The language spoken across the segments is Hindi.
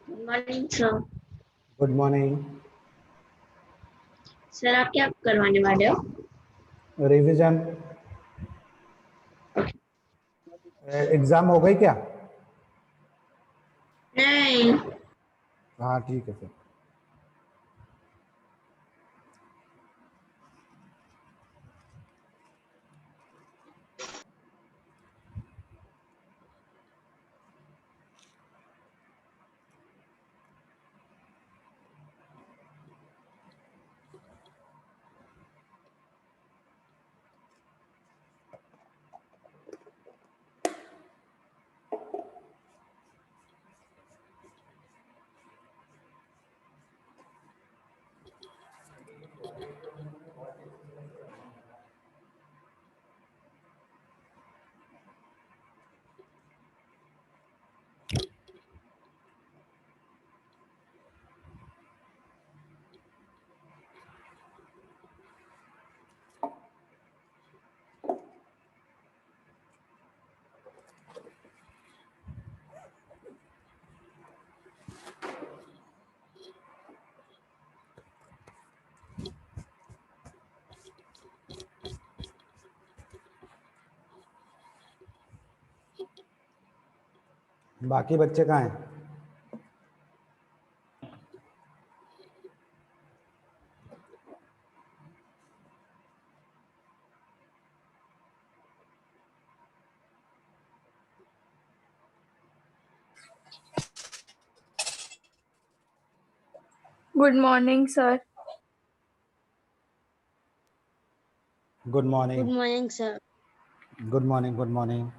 Good morning sir. Good morning. Sir आप क्या करवाने वाले हो? रिवीजन। एग्जाम हो गई क्या? नहीं। हाँ ठीक है फिर। बाकी बच्चे कहाँ हैं? Good morning, sir. Good morning. Good morning sir. Good morning. Good morning.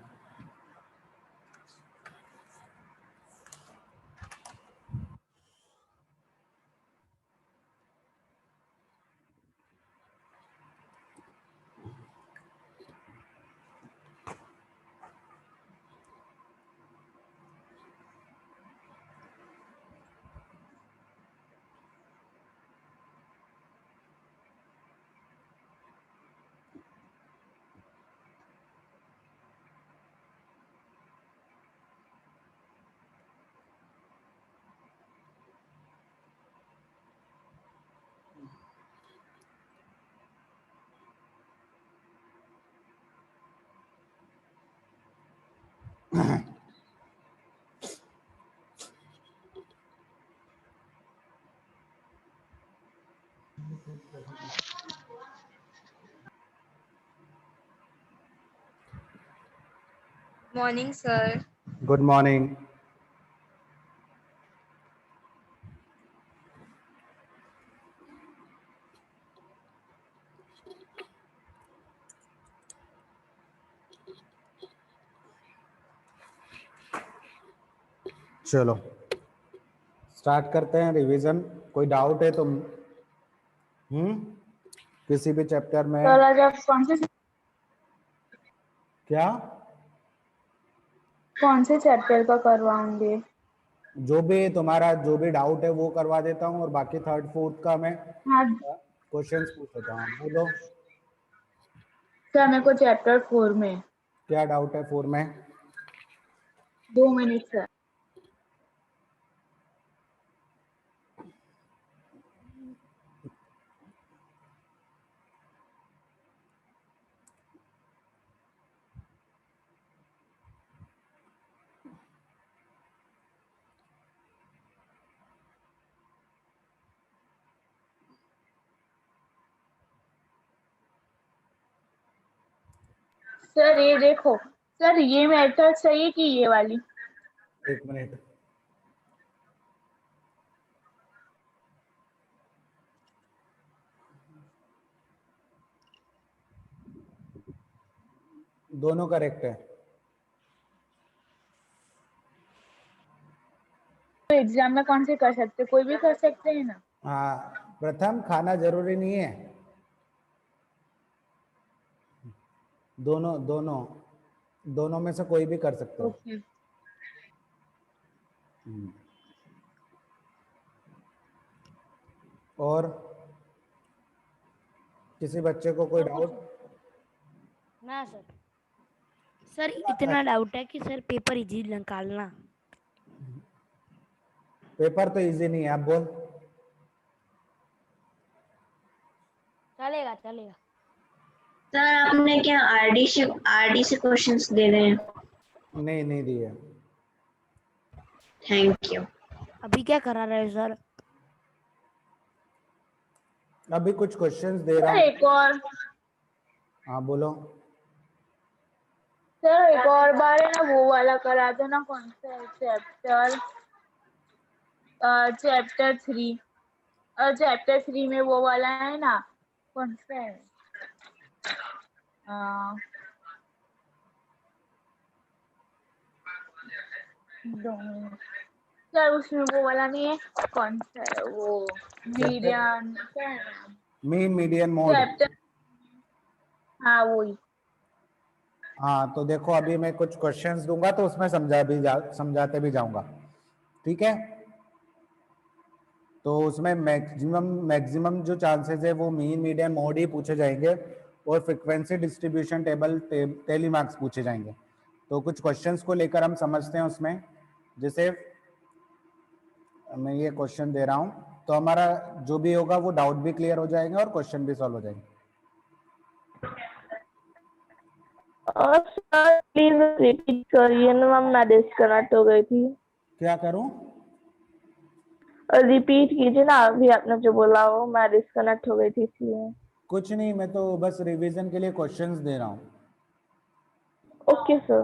Morning, sir. Good morning. चलो स्टार्ट करते हैं रिवीजन। कोई डाउट है तुम किसी भी चैप्टर में? सर आज आप कौन से चैप्टर का करवाएंगे? जो भी तुम्हारा जो भी डाउट है वो करवा देता हूँ और बाकी थर्ड फोर्थ का मैं हाँ क्वेश्चंस पूछ लेता हूँ। बोलो सर, मेरे को चैप्टर 4 में क्या डाउट है 4 में? 2 मिनट सर। सर ये देखो, सर ये मेथड सही है कि ये वाली? एक मिनट। दोनों करेक्ट है। तो एग्जाम में कौन से कर सकते, कोई भी कर सकते हैं ना? हाँ, प्रथम खाना जरूरी नहीं है। दोनों दोनों दोनों में से कोई भी कर सकते हो। ओके। और किसी बच्चे को कोई डाउट? ना सर। सर इतना डाउट है कि सर पेपर इजी निकालना। पेपर तो इजी नहीं है, आप बोल। चलेगा चलेगा। सर आपने क्या आरडी से क्वेश्चंस दे रहे हैं? नहीं नहीं दिए। Thank you. अभी क्या करा रहे हो सर? अभी कुछ क्वेश्चंस दे रहा सर हूँ। एक और हाँ बोलो। सर एक और बार है ना वो वाला करा दो ना, कौन सा है चैप्टर 3। चैप्टर 3 में वो वाला है ना, कौन सा है? सर उसमें वो वाला नहीं है, कौन सा है वो? Median mean median mode. Chapter, हाँ वही। हाँ तो देखो अभी मैं कुछ क्वेश्चंस दूंगा तो उसमें समझाते भी जाऊंगा, ठीक है। तो उसमें मैक्सिमम जो चांसेस है वो मीन मीडियन मोड ही पूछे जाएंगे और frequency distribution table tally marks पूछे जाएंगे। तो कुछ क्वेश्चंस को लेकर हम समझते हैं उसमें। जैसे मैं ये क्वेश्चन दे रहा हूँ तो हमारा जो भी होगा वो डाउट भी क्लियर हो जाएगा और क्वेश्चन भी सॉल्व हो जाएंगे। और सर प्लीज रिपीट करिए ना मैम, मैं डिस्कनेक्ट हो गई थी। क्या करूं? रिपीट कीजिए ना, अभी आपने जो बोला वो मैं डिस्कनेक्ट हो गई थी इसलिए। कुछ नहीं, मैं तो बस रिवीजन के लिए क्वेश्चंस दे रहा हूँ। Okay sir.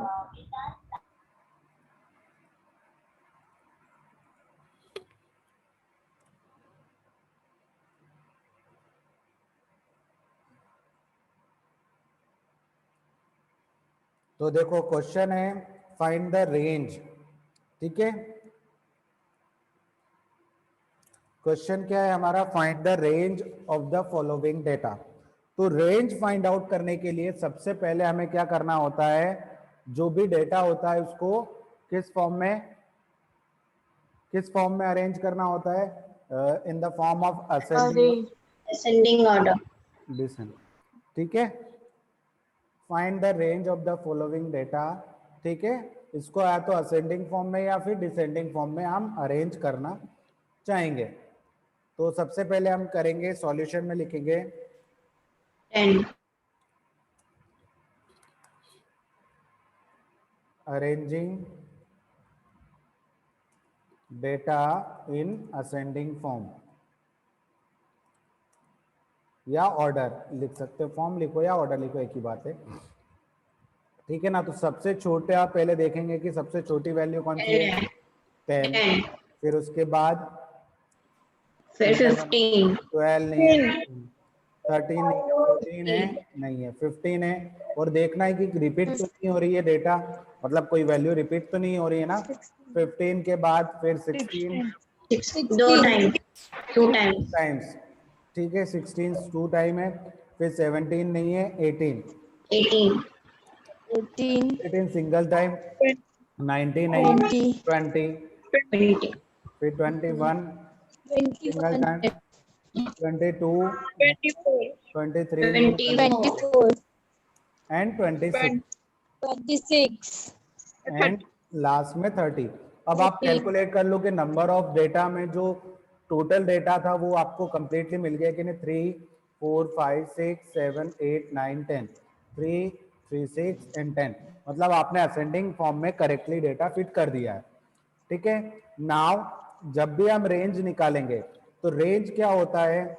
तो देखो क्वेश्चन है फाइंड द रेंज, ठीक है। क्वेश्चन क्या है हमारा? Find the range of the following data. तो रेंज फाइंड आउट करने के लिए सबसे पहले हमें क्या करना होता है? जो भी डेटा होता है उसको किस फॉर्म में अरेंज करना होता है? इन the form of ascending order. Descend, ठीक है। Find the range of the following data, ठीक है। इसको या तो असेंडिंग फॉर्म में या फिर डिसेंडिंग फॉर्म में हम अरेंज करना चाहेंगे। तो सबसे पहले हम करेंगे सॉल्यूशन में लिखेंगे 10 arranging data in ascending form या ऑर्डर लिख सकते हो। फॉर्म लिखो या ऑर्डर लिखो, एक ही बात है, ठीक है ना। तो सबसे छोटे आप पहले देखेंगे कि सबसे छोटी वैल्यू कौन सी है? 10। फिर उसके बाद फिर 15 12 नहीं है, 13 नहीं है, 14 है नहीं है, 15 है। और देखना है कि रिपीट तो नहीं हो रही है डेटा, मतलब कोई वैल्यू रिपीट तो नहीं हो रही है ना। 15 के बाद फिर 16 दो टाइम, 2 टाइम्स, ठीक है। 16 2 टाइम है। फिर 17 नहीं है, 18 18 सिंगल टाइम, 19 नहीं है, 20 20 फिर 21 single time, 22 23 24 and 26 and last में 30। अब आप कैलकुलेट कर लो कि नंबर ऑफ डेटा में जो टोटल डेटा था वो आपको कंप्लीटली मिल गया कि नहीं? 3 4 5 6 7 8 9 10 3 3 6 एंड 10, मतलब आपने असेंडिंग फॉर्म में करेक्टली डेटा फिट कर दिया है, ठीक है। नाउ जब भी हम रेंज निकालेंगे तो रेंज क्या होता है?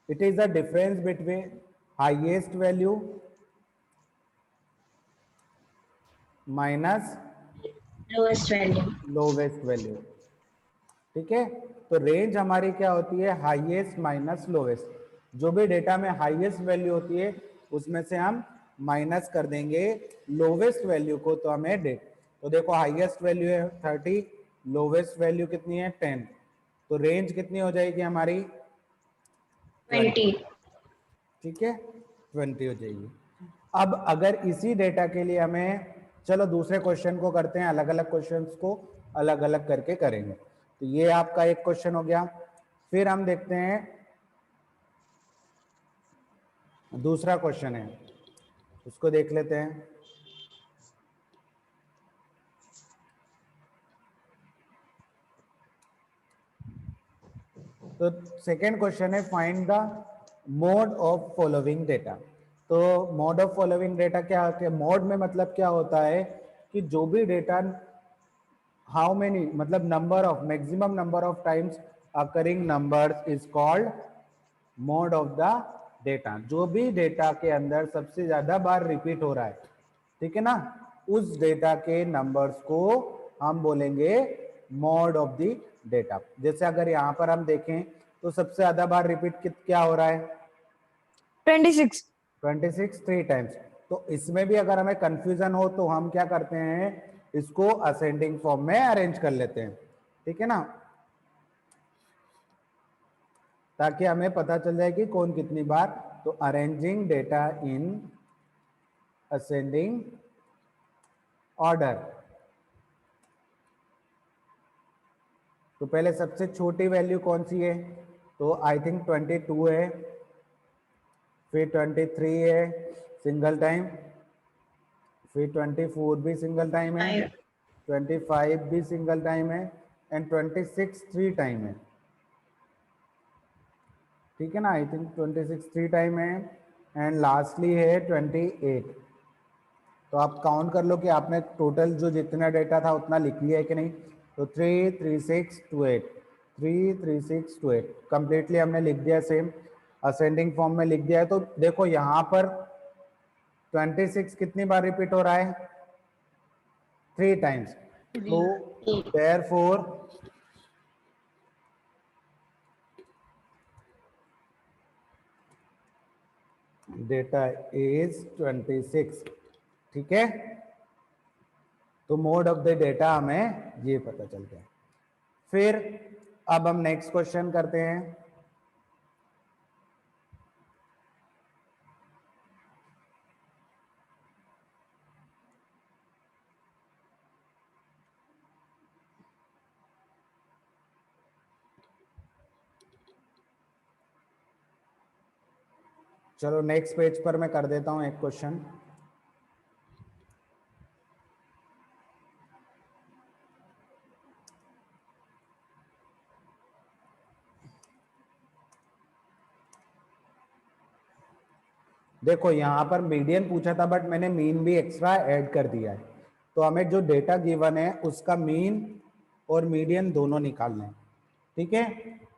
It is the difference between highest value minus lowest value. Lowest value, ठीक है। तो रेंज हमारी क्या होती है? Highest minus lowest. जो भी डेटा में हाईएस्ट वैल्यू होती है उसमें से हम माइनस कर देंगे लोवेस्ट वैल्यू को, तो हमें तो देखो हाईएस्ट वैल्यू है 30, लोवेस्ट वैल्यू कितनी है? 10। तो रेंज कितनी हो जाएगी हमारी? 20 ठीक है, 20 हो जाएगी। अब अगर इसी डेटा के लिए हमें, चलो दूसरे क्वेश्चन को करते हैं, अलग अलग क्वेश्चंस को अलग अलग करके करेंगे। तो ये आपका एक क्वेश्चन हो गया। फिर हम देखते हैं दूसरा क्वेश्चन है, उसको देख लेते हैं। तो सेकेंड क्वेश्चन है find the mode of following data. तो मोड ऑफ फॉलोइंग डेटा क्या मोड में मतलब क्या होता है कि जो भी डेटा हाउ मेनी मतलब number of maximum number of times occurring numbers is called mode of the data. जो भी डेटा के अंदर सबसे ज्यादा बार रिपीट हो रहा है, ठीक है ना, उस डेटा के नंबर्स को हम बोलेंगे मोड ऑफ द डेटा। जैसे अगर यहाँ पर हम देखें तो सबसे ज्यादा बार रिपीट क्या हो रहा है 26 26 3 टाइम्स। तो इसमें भी अगर हमें कंफ्यूजन हो तो हम क्या करते हैं, इसको असेंडिंग फॉर्म में अरेंज कर लेते हैं, ठीक है ना, ताकि हमें पता चल जाए कि कौन कितनी बार। तो arranging data in ascending order. तो पहले सबसे छोटी वैल्यू कौन सी है, तो आई थिंक 22 है, फिर 23 है सिंगल टाइम, फिर 24 भी सिंगल टाइम है, 25 भी सिंगल टाइम है एंड 26 3 टाइम है, ठीक है ना, आई थिंक 26 3 टाइम है एंड लास्टली है 28। तो आप काउंट कर लो कि आपने टोटल जो जितना डेटा था उतना लिख लिया है कि नहीं। तो 3 3 6 2 8 3 3 6 2 8 कंप्लीटली हमने लिख दिया, सेम असेंडिंग फॉर्म में लिख दिया है। तो देखो यहाँ पर 26 कितनी बार रिपीट हो रहा है 3 टाइम्स। तो देयरफॉर डेटा इज 26, ठीक है। तो मोड ऑफ द डेटा हमें ये पता चल गया। फिर अब हम नेक्स्ट क्वेश्चन करते हैं। चलो नेक्स्ट पेज पर मैं कर देता हूं एक क्वेश्चन। देखो यहाँ पर मीडियन पूछा था बट मैंने मीन भी एक्स्ट्रा ऐड कर दिया है। तो हमें जो डेटा गिवन है उसका मीन और मीडियन दोनों निकालना है, ठीक है।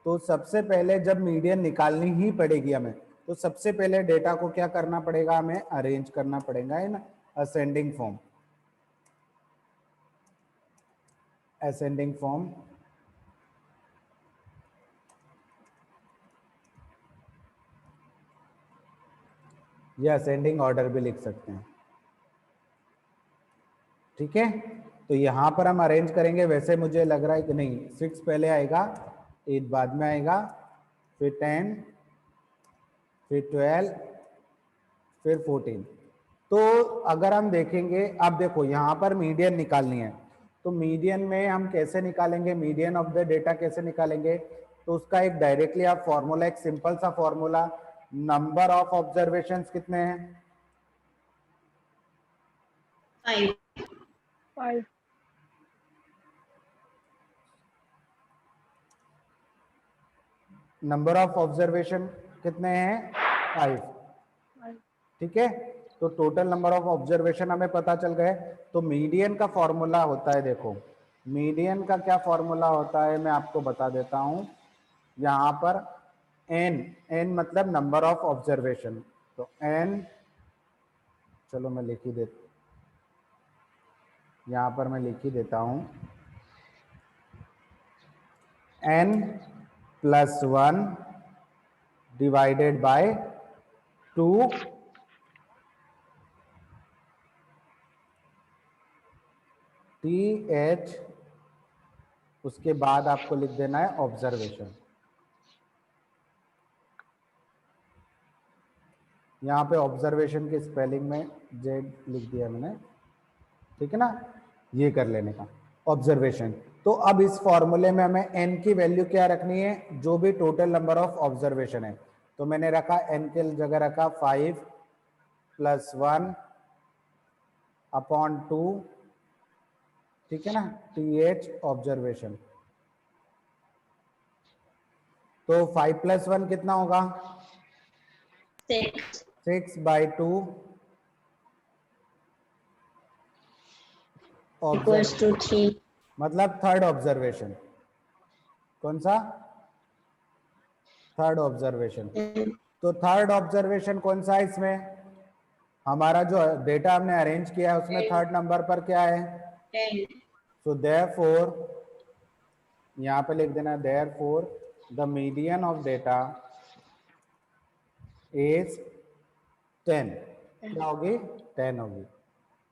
तो सबसे पहले जब मीडियन निकालनी ही पड़ेगी हमें, तो सबसे पहले डेटा को क्या करना पड़ेगा, हमें अरेंज करना पड़ेगा in ascending form. Ascending form या असेंडिंग ऑर्डर भी लिख सकते हैं, ठीक है। तो यहाँ पर हम अरेंज करेंगे, वैसे मुझे लग रहा है कि नहीं 6 पहले आएगा 8 बाद में आएगा, फिर 10, फिर 12, फिर 14। तो अगर हम देखेंगे, अब देखो यहाँ पर मीडियन निकालनी है, तो मीडियन में हम कैसे निकालेंगे, मीडियन ऑफ द डेटा कैसे निकालेंगे। तो उसका एक डायरेक्टली आप फॉर्मूला, एक सिंपल सा फॉर्मूला, नंबर ऑफ ऑब्जर्वेशंस कितने हैं 5 5 नंबर ऑफ ऑब्जर्वेशन कितने हैं 5, ठीक है। तो टोटल नंबर ऑफ ऑब्जर्वेशन हमें पता चल गए। तो मीडियन का फॉर्मूला होता है, देखो मीडियन का क्या फॉर्मूला होता है मैं आपको बता देता हूं। यहाँ पर n मतलब नंबर ऑफ ऑब्जर्वेशन, तो n, चलो मैं लिख ही देता, यहाँ पर मैं लिख ही देता हूं, n + 1 डिवाइडेड बाय 2 TH, उसके बाद आपको लिख देना है ऑब्जर्वेशन। यहाँ पे ऑब्जर्वेशन के स्पेलिंग में Z लिख दिया मैंने, ठीक है ना, ये कर लेने का ऑब्जर्वेशन। तो अब इस फॉर्मूले में हमें n की वैल्यू क्या रखनी है, जो भी टोटल नंबर ऑफ ऑब्जर्वेशन है। तो मैंने रखा n के जगह रखा 5 + 1 अपॉन 2, ठीक है ना, TH ऑब्जर्वेशन। तो 5 + 1 कितना होगा? 6 6/2 equals to 3. मतलब थर्ड ऑब्जर्वेशन। कौन सा? Third observation. तो थर्ड ऑब्जर्वेशन कौन सा है इसमें? हमारा जो डेटा हमने अरेंज किया है उसमें थर्ड नंबर पर क्या है? 10. सो देयरफॉर यहाँ पे लिख देना therefore the median of data is 10। क्या होगी? 10 होगी।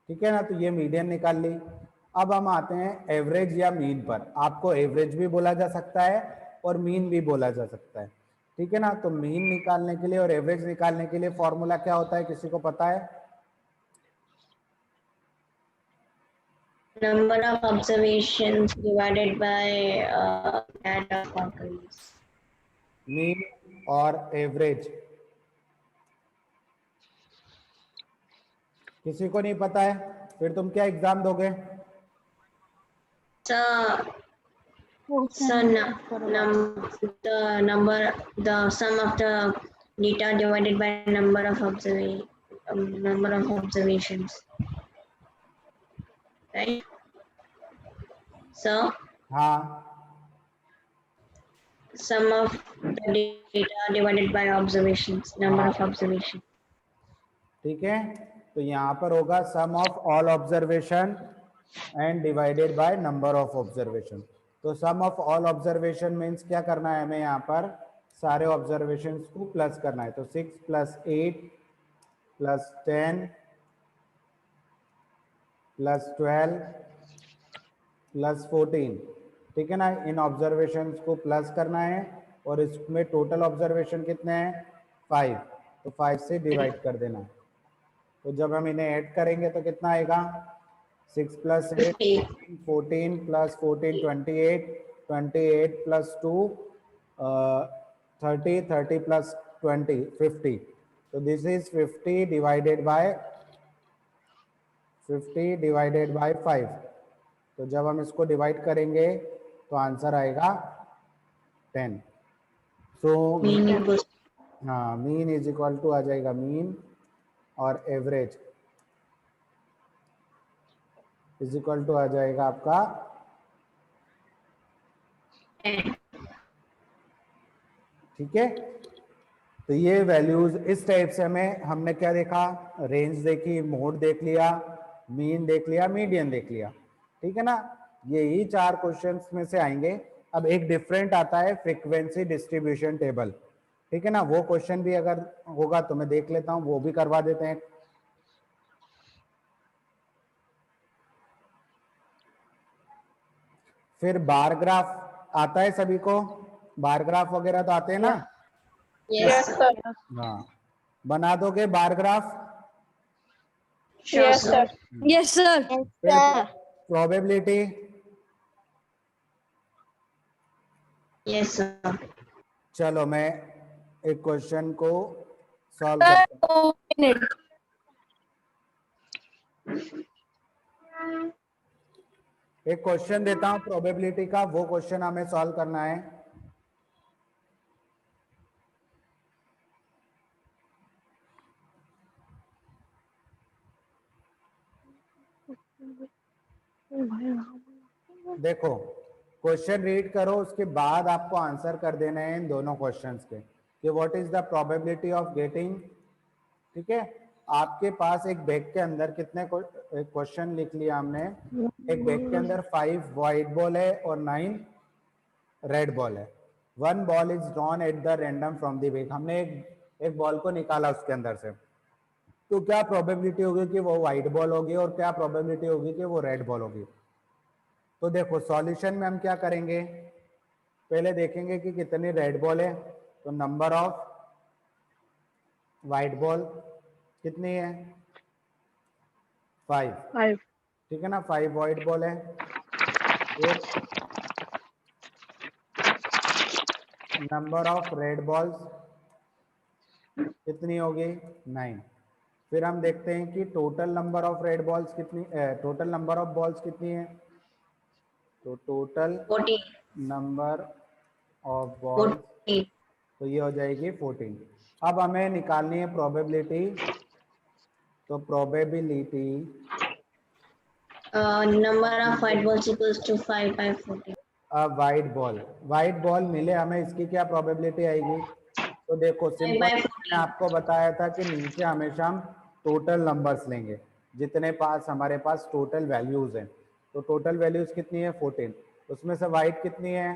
ठीक है ना, तो ये मीडियन निकाल ली। अब हम आते हैं एवरेज या मीन पर। आपको एवरेज भी बोला जा सकता है और मीन भी बोला जा सकता है। ठीक है ना, तो मीन निकालने के लिए और एवरेज निकालने के लिए फॉर्मूला क्या होता है, किसी को पता है? Number of observations divided by that of occurrence. Mean और एवरेज किसी को नहीं पता है, फिर तुम क्या एग्जाम दोगे? So, the sum of the data divided by number of observations, right? So, हाँ, sum of the data divided by observations, number of observations. ठीक है, तो यहाँ पर होगा sum of all observation and divided by number of observation. तो sum of all observation means क्या करना है हमें? यहाँ पर सारे ऑब्जर्वेशन को प्लस करना है। तो 6 + 8 + 10 + 12 + 14, ठीक है ना, इन ऑब्जर्वेशन को प्लस करना है और इसमें टोटल ऑब्जर्वेशन कितने हैं? 5। तो 5 से डिवाइड कर देना है। तो जब हम इन्हें ऐड करेंगे तो कितना आएगा? 6 + 8 14 + 14 28 28 + 2 30 30 + 20 50। तो दिस इज 50 डिवाइडेड बाय 5। तो जब हम इसको डिवाइड करेंगे तो आंसर आएगा 10। सो Mean equals हाँ, मीन इज इक्वल टू आ जाएगा मीन और एवरेज इज इक्वल टू आ जाएगा आपका 10. ठीक है। तो ये वैल्यूज इस टाइप से हमने क्या देखा? रेंज देखी, मोड देख लिया, मीन देख लिया, मीडियन देख लिया। ठीक है ना, यही 4 क्वेश्चंस में से आएंगे। अब एक डिफरेंट आता है फ्रीक्वेंसी डिस्ट्रीब्यूशन टेबल। ठीक है ना, वो क्वेश्चन भी अगर होगा तो मैं देख लेता हूं, वो भी करवा देते हैं। फिर बार ग्राफ आता है सभी को? बार ग्राफ वगैरह तो आते हैं ना? Yes, sir. हाँ, बना दोगे bar graph? Sure, sir. Yes, sir. Probability? Yes, sir. चलो मैं एक क्वेश्चन को सॉल्व करता हूँ। 2 minutes. एक क्वेश्चन देता हूँ प्रोबेबिलिटी का, वो क्वेश्चन हमें सॉल्व करना है। देखो, क्वेश्चन रीड करो, उसके बाद आपको आंसर कर देना है इन दोनों क्वेश्चंस के कि what is the probability of getting. ठीक है, आपके पास एक बैग के अंदर कितने क्वेश्चन लिख लिया हमने? एक बैग के अंदर 5 व्हाइट बॉल है और 9 रेड बॉल है। 1 ball is drawn at the random from the bag. हमने एक बॉल को निकाला उसके अंदर से, तो क्या प्रोबेबिलिटी होगी कि वो व्हाइट बॉल होगी और क्या प्रोबेबिलिटी होगी कि वो रेड बॉल होगी? तो देखो, सॉल्यूशन में हम क्या करेंगे? पहले देखेंगे कि कितनी रेड बॉल है। तो नंबर ऑफ व्हाइट बॉल कितनी है? 5। ठीक है ना, 5 व्हाइट बॉल है। फिर नंबर ऑफ रेड बॉल्स कितनी होगी? 9। फिर हम देखते हैं कि total number of red balls कितनी, टोटल नंबर ऑफ बॉल्स कितनी है? तो टोटल 14. Number of balls, 14. तो ये हो जाएगी 14। अब हमें निकालनी है प्रोबेबिलिटी, तो probability Number of white balls equals to 5 by 14. White ball मिले हमें, इसकी क्या प्रोबेबिलिटी आएगी? तो देखो 5 सिंपल, by मैंने 14. आपको बताया था कि नीचे हमेशा हम टोटल नंबर्स लेंगे, जितने पास हमारे पास टोटल वैल्यूज हैं। तो टोटल वैल्यूज कितनी है? 14। उसमें से वाइट कितनी है?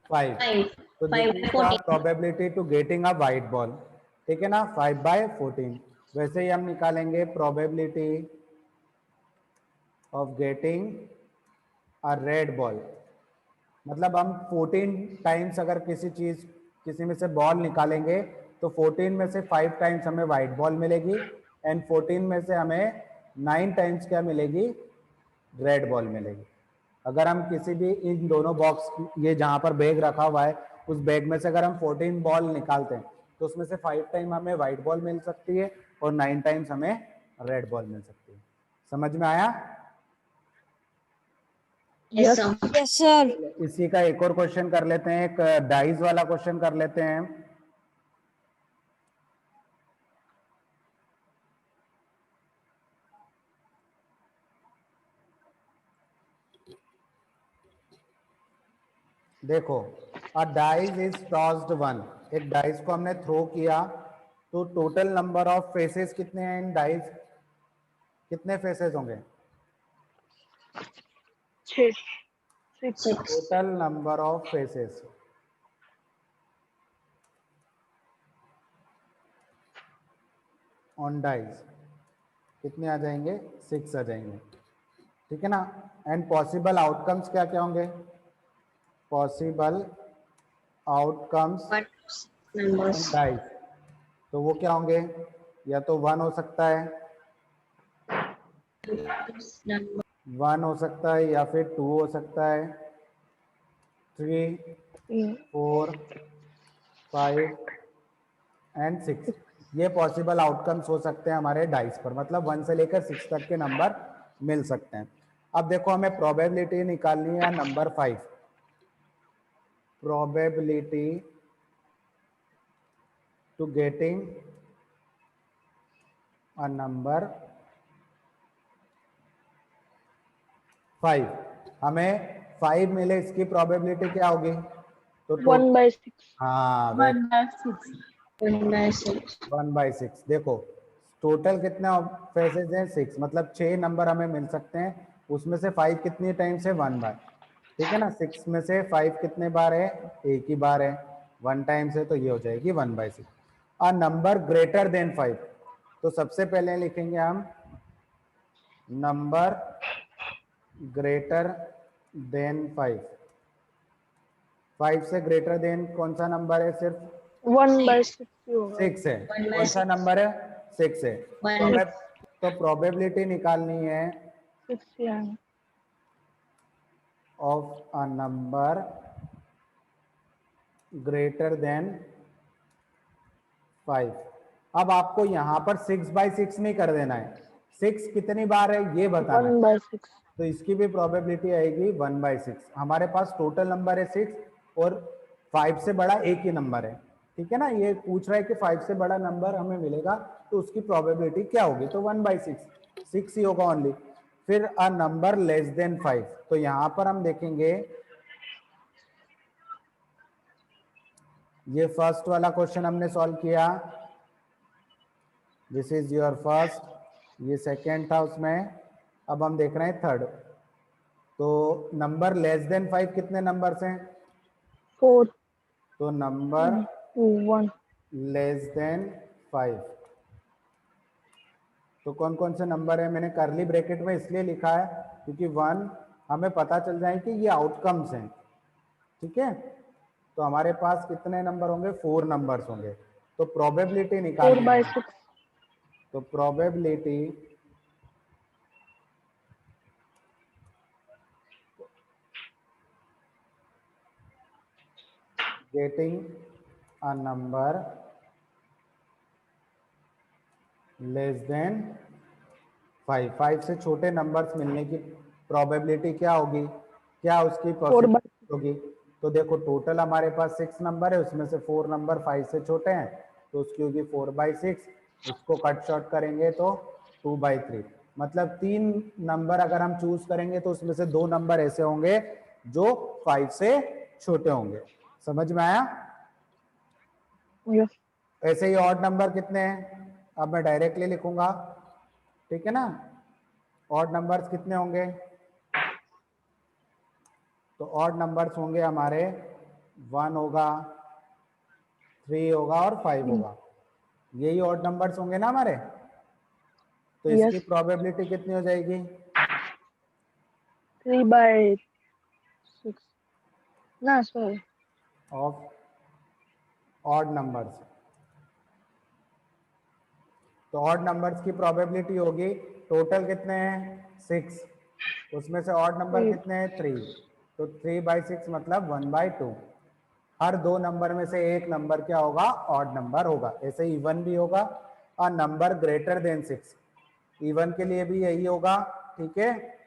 5। 5. तो 5 this by is the 14. Probability to getting a white ball, ठीक है ना, 5 बाय 14। वैसे ही हम निकालेंगे probability of getting a red ball. मतलब हम 14 टाइम्स अगर किसी में से बॉल निकालेंगे तो 14 में से 5 टाइम्स हमें वाइट बॉल मिलेगी, एंड 14 में से हमें 9 टाइम्स क्या मिलेगी? रेड बॉल मिलेगी। अगर हम किसी भी इन दोनों बॉक्स, ये जहाँ पर बैग रखा हुआ है, उस बैग में से अगर हम 14 बॉल निकालते हैं तो उसमें से 5 टाइम हमें वाइट बॉल मिल सकती है और 9 टाइम्स हमें रेड बॉल मिल सकती है। समझ में आया? Yes, sir. Yes, sir. इसी का एक और क्वेश्चन कर लेते हैं, एक डाइस वाला क्वेश्चन कर लेते हैं। देखो, अ डाइस इज टॉस्ड वन, एक डाइस को हमने थ्रो किया, तो टोटल नंबर ऑफ फेसेस कितने हैं इन डाइस? कितने फेसेस होंगे? 6. 6. Total number of faces on dice कितने आ जाएंगे? 6 आ जाएंगे, ठीक है ना। एंड पॉसिबल आउटकम्स क्या क्या होंगे? Possible outcomes What numbers? On dice, तो वो क्या होंगे? या तो 1 हो सकता है, Number. 1 हो सकता है, या फिर 2 हो सकता है, 3, 4, 5 एंड 6। ये पॉसिबल आउटकम्स हो सकते हैं हमारे डाइस पर, मतलब 1 से लेकर 6 तक के नंबर मिल सकते हैं। अब देखो, हमें प्रोबेबिलिटी निकालनी है number 5। Probability to getting a number 5, हमें 5 मिले, इसकी प्रोबेबिलिटी क्या होगी? तो 1 by 6. हाँ, 1 by 6. 1 by 6. 1/6। देखो, टोटल कितने फेसेस हैं? 6, मतलब 6 नंबर हमें मिल सकते हैं, उसमें से 5 कितनी टाइम्स है? 1 बार, ठीक है ना। 6 में से 5 कितने बार है? एक ही बार है, 1 टाइम्स है, तो ये हो जाएगी 1/6। अ नंबर ग्रेटर देन 5, तो सबसे पहले लिखेंगे हम नंबर ग्रेटर देन 5। 5 से ग्रेटर देन कौन सा नंबर है? सिर्फ 1 by 6 ही होगा. 6 है। 1 by कौन सा 6. नंबर है? 6 है। तो 1. हमें तो प्रोबेबिलिटी निकालनी है 6 यहाँ. Of a number greater than 5। अब आपको यहाँ पर 6/6 नहीं कर देना है, 6 कितनी बार है ये बताना है। 1 by 6. तो इसकी भी प्रोबेबिलिटी आएगी 1/6। हमारे पास टोटल नंबर है 6 और 5 से बड़ा एक ही नंबर है, ठीक है ना। ये पूछ रहा है कि 5 से बड़ा नंबर हमें मिलेगा तो उसकी प्रोबेबिलिटी क्या होगी? तो 1/6, 6 ही होगा ओनली। फिर अ नंबर लेस देन 5, तो यहाँ पर हम देखेंगे, ये फर्स्ट वाला क्वेश्चन हमने सॉल्व किया, दिस इज योर फर्स्ट, ये सेकेंड था उसमें। अब हम देख रहे हैं थर्ड। तो नंबर लेस देन 5 कितने नंबर्स हैं? 4, तो नंबर 2, 1. लेस देन 5, तो कौन कौन से नंबर है? मैंने करली ब्रैकेट में इसलिए लिखा है क्योंकि 1 हमें पता चल जाए कि ये आउटकम्स हैं, ठीक है। तो हमारे पास कितने नंबर होंगे? 4 नंबर्स होंगे। तो प्रोबेबिलिटी 4 निकालनी by है, 6. तो probability getting a number less than 5, 5 से छोटे नंबर्स मिलने की प्रोबेबिलिटी क्या होगी? क्या उसकी 4 पॉसिबिलिटी होगी? तो देखो टोटल हमारे पास 6 नंबर है, उसमें से 4 नंबर 5 से छोटे हैं, तो उसकी होगी 4/6। उसको कट शॉर्ट करेंगे तो 2/3। मतलब 3 नंबर अगर हम चूज करेंगे तो उसमें से 2 नंबर ऐसे होंगे जो 5 से छोटे होंगे। समझ में आया? यस ऐसे ही ऑड नंबर कितने हैं? अब मैं डायरेक्टली लिखूंगा, ठीक है ना। ऑड नंबर्स कितने होंगे? तो ऑड नंबर्स होंगे हमारे 1 होगा, 3 होगा और 5 होगा। यही ऑड नंबर्स होंगे ना हमारे। तो इसकी यस प्रोबेबिलिटी कितनी हो जाएगी? 3/6 ना सॉरी ऑफ ऑड नंबर्स। तो ऑड नंबर्स की प्रोबेबिलिटी होगी, टोटल कितने हैं 6, उसमें से ऑड नंबर 8 कितने हैं 3, तो 3/6 मतलब 1/2। हर 2 नंबर में से एक नंबर क्या होगा? ऑड नंबर होगा। ऐसे इवन भी होगा, a number greater than 6, even के लिए भी यही होगा, ठीक है।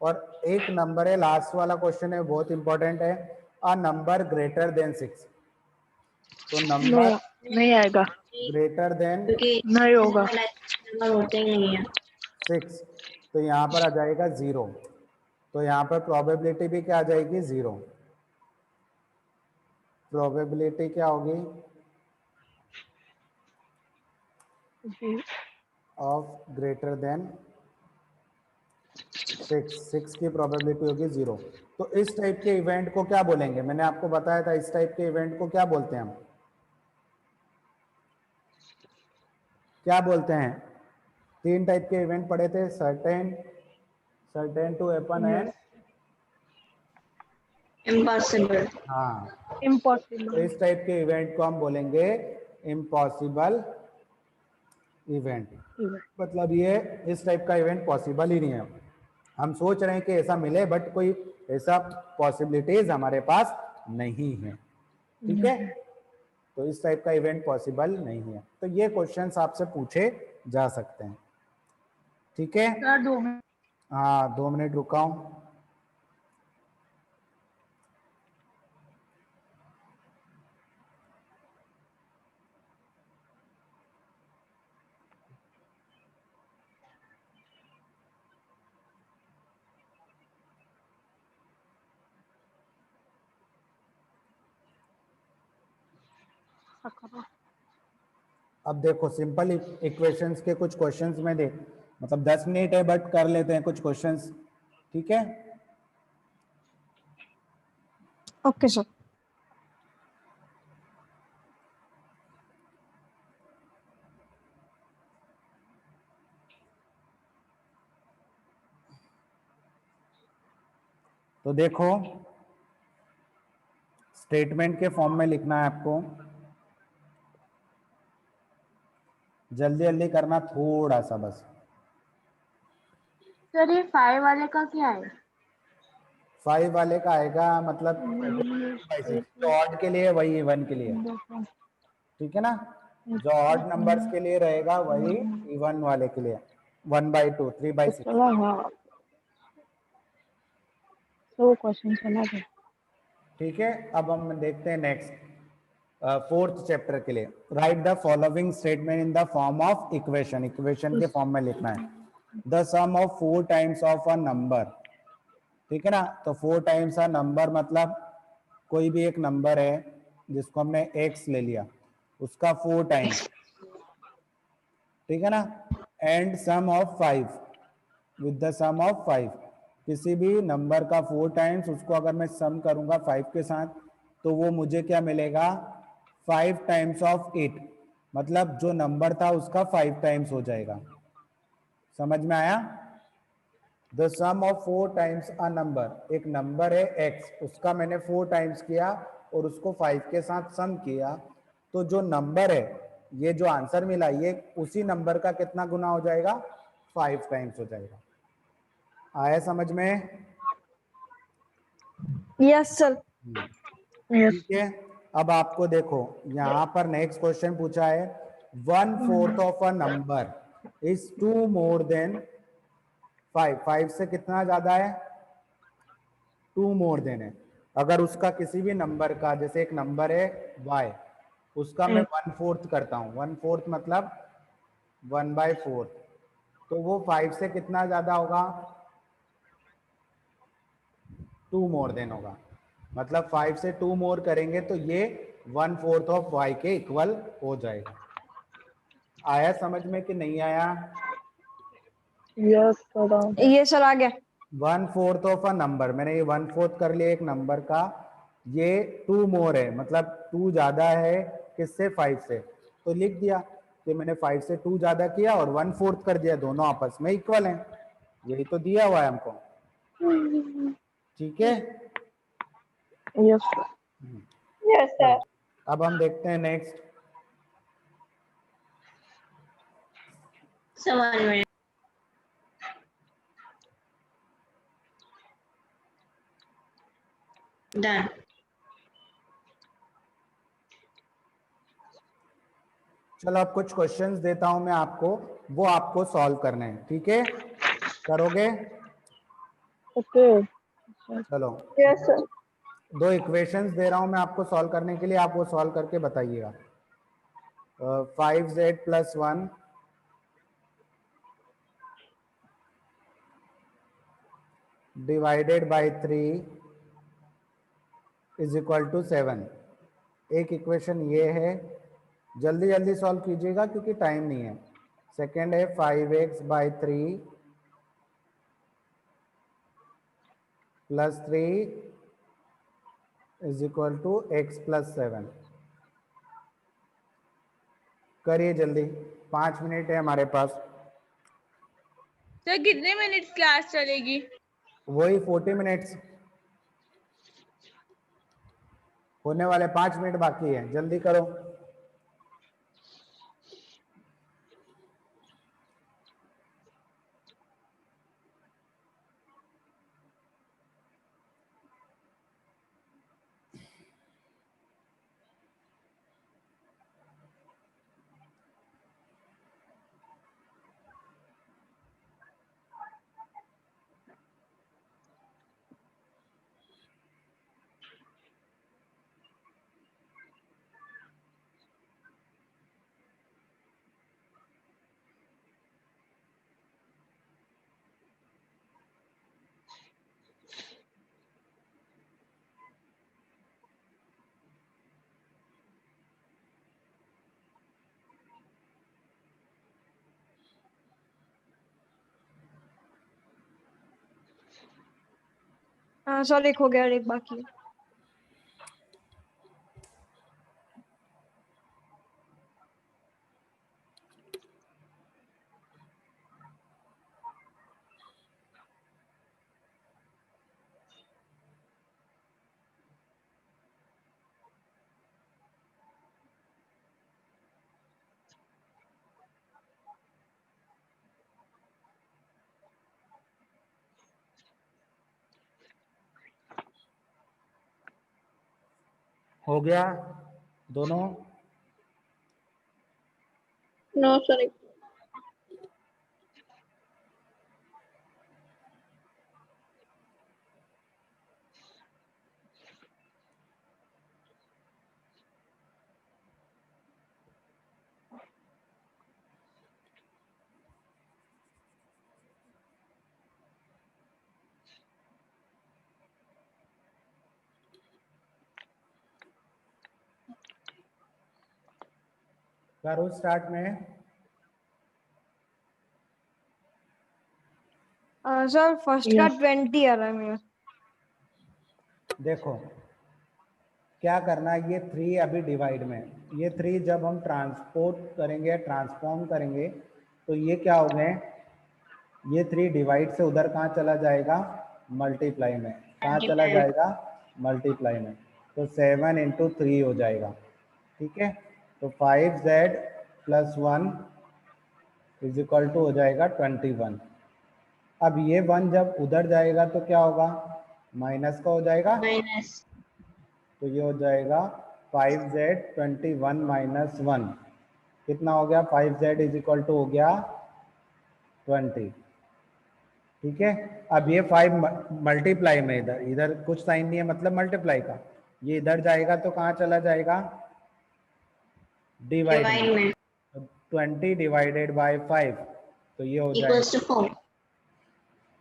और एक नंबर है, लास्ट वाला क्वेश्चन है, बहुत इंपॉर्टेंट है, अ नंबर ग्रेटर देन 6। तो नो नंबर नहीं आएगा, ग्रेटर देन क्योंकि नहीं होगा। नंबर होते ही नहीं है। 6, तो यहाँ पर आ जाएगा 0। तो यहाँ पर प्रोबेबिलिटी भी क्या आ जाएगी? 0। प्रोबेबिलिटी क्या होगी? जी ऑफ ग्रेटर देन 6 की प्रोबेबिलिटी होगी 0। तो इस टाइप के इवेंट को क्या बोलेंगे? मैंने आपको बताया था इस टाइप के इवेंट को क्या बोलते हैं हम? क्या बोलते हैं? 3 टाइप के इवेंट पढ़े थे, certain, certain to happen and impossible. हाँ। तो इम्पॉसिबल इस टाइप के इवेंट को हम बोलेंगे इम्पॉसिबल इवेंट। मतलब ये इस टाइप का इवेंट पॉसिबल ही नहीं है। हम सोच रहे हैं कि ऐसा मिले, बट कोई ऐसा पॉसिबिलिटीज हमारे पास नहीं है, ठीक है। तो इस टाइप का इवेंट पॉसिबल नहीं है। तो ये क्वेश्चंस आपसे पूछे जा सकते हैं, ठीक है। Sir 2 minute. हाँ 2 मिनट रुका हूँ। अब देखो सिंपल इक्वेशंस के कुछ क्वेश्चंस में दे, मतलब 10 मिनट है बट कर लेते हैं कुछ क्वेश्चंस, ठीक है। Okay sir. तो देखो स्टेटमेंट के फॉर्म में लिखना है आपको, जल्दी जल्दी करना थोड़ा सा बस। सर ये 5 वाले का क्या है? 5 वाले का आएगा मतलब 2/6, जो ऑड के लिए वही इवन के लिए, ठीक है ना। जो ऑड नंबर्स के लिए रहेगा वही इवन वाले के लिए 1/2, 3/6। चला हाँ तो क्वेश्चन चला गया। ठीक है, अब हम देखते हैं नेक्स्ट 4th चैप्टर के लिए। Write the following statement in the form of equation, equation के फॉर्म में लिखना है। The sum of 4 times of a number, ठीक है ना। तो 4 टाइम्स अ नंबर मतलब कोई भी एक नंबर है जिसको हमने x ले लिया, उसका 4 टाइम्स, ठीक है ना। And sum of 5, with the sum of 5, किसी भी नंबर का 4 टाइम्स, उसको अगर मैं सम करूंगा 5 के साथ तो वो मुझे क्या मिलेगा? 5 टाइम्स ऑफ 8, मतलब जो नंबर था उसका 5 टाइम्स हो जाएगा। समझ में आया? The sum of 4 times a number, एक नंबर है x, उसका मैंने 4 टाइम्स किया और उसको 5 के साथ सम किया, तो जो नंबर है, ये जो आंसर मिला, ये उसी नंबर का कितना गुना हो जाएगा? 5 टाइम्स हो जाएगा। आया समझ में? Yes sir. यस ठीक है। अब आपको देखो यहाँ पर नेक्स्ट क्वेश्चन पूछा है, 1/4 of a number is 2 more than 5। 5 से कितना ज्यादा है? 2 मोर देन है। अगर उसका किसी भी नंबर का, जैसे एक नंबर है y, उसका मैं 1/4 करता हूँ, 1/4 मतलब 1/4, तो वो 5 से कितना ज्यादा होगा? 2 मोर देन होगा। मतलब 5 से 2 मोर करेंगे तो ये 1/4 ऑफ y के इक्वल हो जाएगा। आया समझ में कि नहीं आया? Yes sir. ये सर आ गया। 1/4 ऑफ अ नंबर, मैंने ये 1/4 कर लिया एक नंबर का, ये 2 मोर है, मतलब 2 ज्यादा है किससे? 5 से, तो लिख दिया कि मैंने 5 से 2 ज्यादा किया और 1/4 कर दिया, दोनों आपस में इक्वल हैं। यही तो दिया हुआ है हमको, ठीक है? Yes sir. यस चलो सर। अब हम देखते हैं नेक्स्ट। So 1 minute. Done. चलो अब कुछ क्वेश्चंस देता हूं मैं आपको, वो आपको सॉल्व करने हैं, ठीक है? करोगे? ओके। चलो यस सर। दो इक्वेशंस दे रहा हूं मैं आपको सॉल्व करने के लिए, आप वो सॉल्व करके बताइएगा। 5z + 1 divided by 3 = 7। एक इक्वेशन ये है, जल्दी जल्दी सॉल्व कीजिएगा क्योंकि टाइम नहीं है। सेकेंड है 5x/3 + 3 = x + 7। करिए जल्दी, 5 मिनट है हमारे पास। सर कितने मिनट क्लास चलेगी? वही 40 मिनट्स होने वाले, 5 मिनट बाकी है, जल्दी करो। हाँ सर, एक हो गया और एक बाकी है। हो गया दोनों? No sir. करो स्टार्ट में। सर फर्स्ट का 20 आ रहा है मेरा। देखो क्या करना है, ये 3 अभी डिवाइड में, ये 3 जब हम ट्रांसपोर्ट करेंगे, ट्रांसफॉर्म करेंगे, तो ये क्या हो गए? ये 3 डिवाइड से उधर कहाँ चला जाएगा? मल्टीप्लाई में। कहाँ चला जाएगा? मल्टीप्लाई में। तो 7 × 3 हो जाएगा, ठीक है? तो 5z + 1 = हो जाएगा 21। अब ये 1 जब उधर जाएगा तो क्या होगा? माइनस का हो जाएगा, Minus. तो ये हो जाएगा 5z 21 - 1 कितना हो गया? 5z = हो गया 20, ठीक है। अब ये 5 मल्टीप्लाई में इधर इधर कुछ साइन नहीं है, मतलब मल्टीप्लाई का, ये इधर जाएगा तो कहाँ चला जाएगा, डिवाइड डिवाइड में 20 डिवाइडेड बाय 5, तो ये हो इक्वल्स जाएगा, टू 4।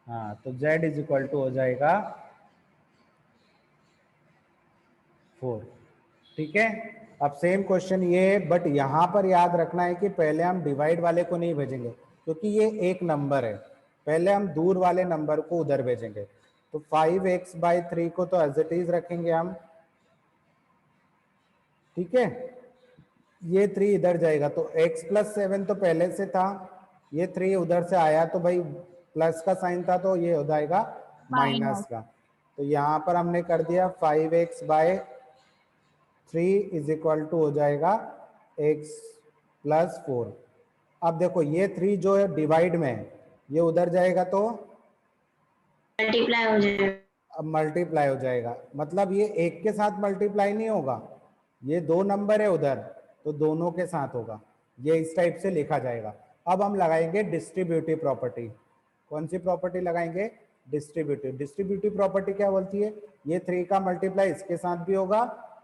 हाँ, तो z इज इक्वल टू हो जाएगा 4। ठीक है। अब सेम क्वेश्चन ये, बट यहाँ पर याद रखना है कि पहले हम डिवाइड वाले को नहीं भेजेंगे, क्योंकि ये एक नंबर है, पहले हम दूर वाले नंबर को उधर भेजेंगे। तो 5x/3 को तो एज इट इज रखेंगे हम, ठीक है। ये 3 इधर जाएगा तो x + 7 तो पहले से था, ये 3 उधर से आया तो भाई प्लस का साइन था तो ये हो जाएगा माइनस का। तो यहाँ पर हमने कर दिया 5x/3 इज इक्वल टू हो जाएगा x + 4। अब देखो ये 3 जो है डिवाइड में है, ये उधर जाएगा तो मल्टीप्लाई हो जाएगा। अब मल्टीप्लाई हो जाएगा, मतलब ये एक के साथ मल्टीप्लाई नहीं होगा, ये 2 नंबर है उधर तो दोनों के साथ होगा, ये इस टाइप से लिखा जाएगा। अब हम लगाएंगे डिस्ट्रीब्यूटिव प्रॉपर्टी। कौन सी प्रॉपर्टी लगाएंगे, डिस्ट्रीब्यूटिव। डिस्ट्रीब्यूटिव प्रॉपर्टी क्या बोलती है, ये 3 का मल्टीप्लाई इसके साथ भी होगा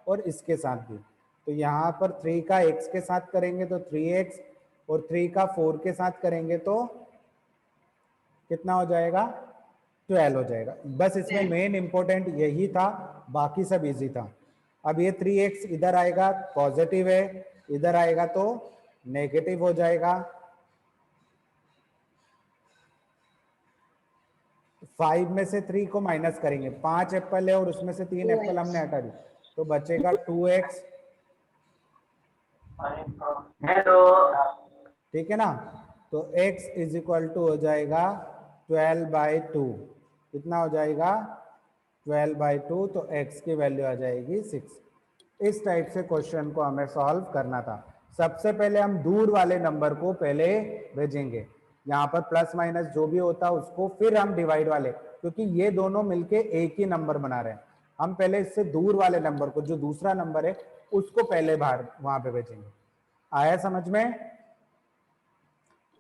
और इसके साथ भी। तो यहाँ पर 3 का x के साथ करेंगे तो 3x, और 3 का 4 के साथ करेंगे तो कितना हो जाएगा, 12 हो जाएगा। बस इसमें मेन इंपॉर्टेंट यही था, बाकी सब इजी था। अब ये 3x इधर आएगा पॉजिटिव है, इधर आएगा तो नेगेटिव हो जाएगा। 5 में से 3 को माइनस करेंगे, 5 एप्पल है और उसमें से 3 एप्पल हमने हटा दी, तो बचेगा 2x। ठीक है ना, तो x इज इक्वल टू हो जाएगा 12/2। कितना हो जाएगा, 12/2, तो x की वैल्यू आ जाएगी 6। इस टाइप से क्वेश्चन को हमें सॉल्व करना था। सबसे पहले हम दूर वाले नंबर को पहले भेजेंगे, यहाँ पर प्लस माइनस जो भी होता उसको, फिर हम डिवाइड वाले, क्योंकि ये दोनों मिलके एक ही नंबर बना रहे हैं। हम पहले इससे दूर वाले नंबर को, जो दूसरा नंबर है, उसको पहले बाहर वहां पे भेजेंगे। आया समझ में?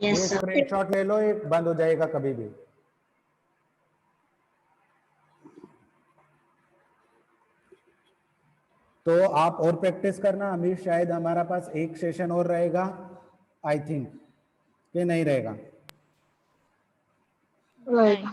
ये यस सर। स्क्रीनशॉट ले लो, ये बंद हो जाएगा कभी भी। तो आप और प्रैक्टिस करना अमीर, शायद हमारा पास एक सेशन और रहेगा, आई थिंक, कि नहीं रहेगा। Right.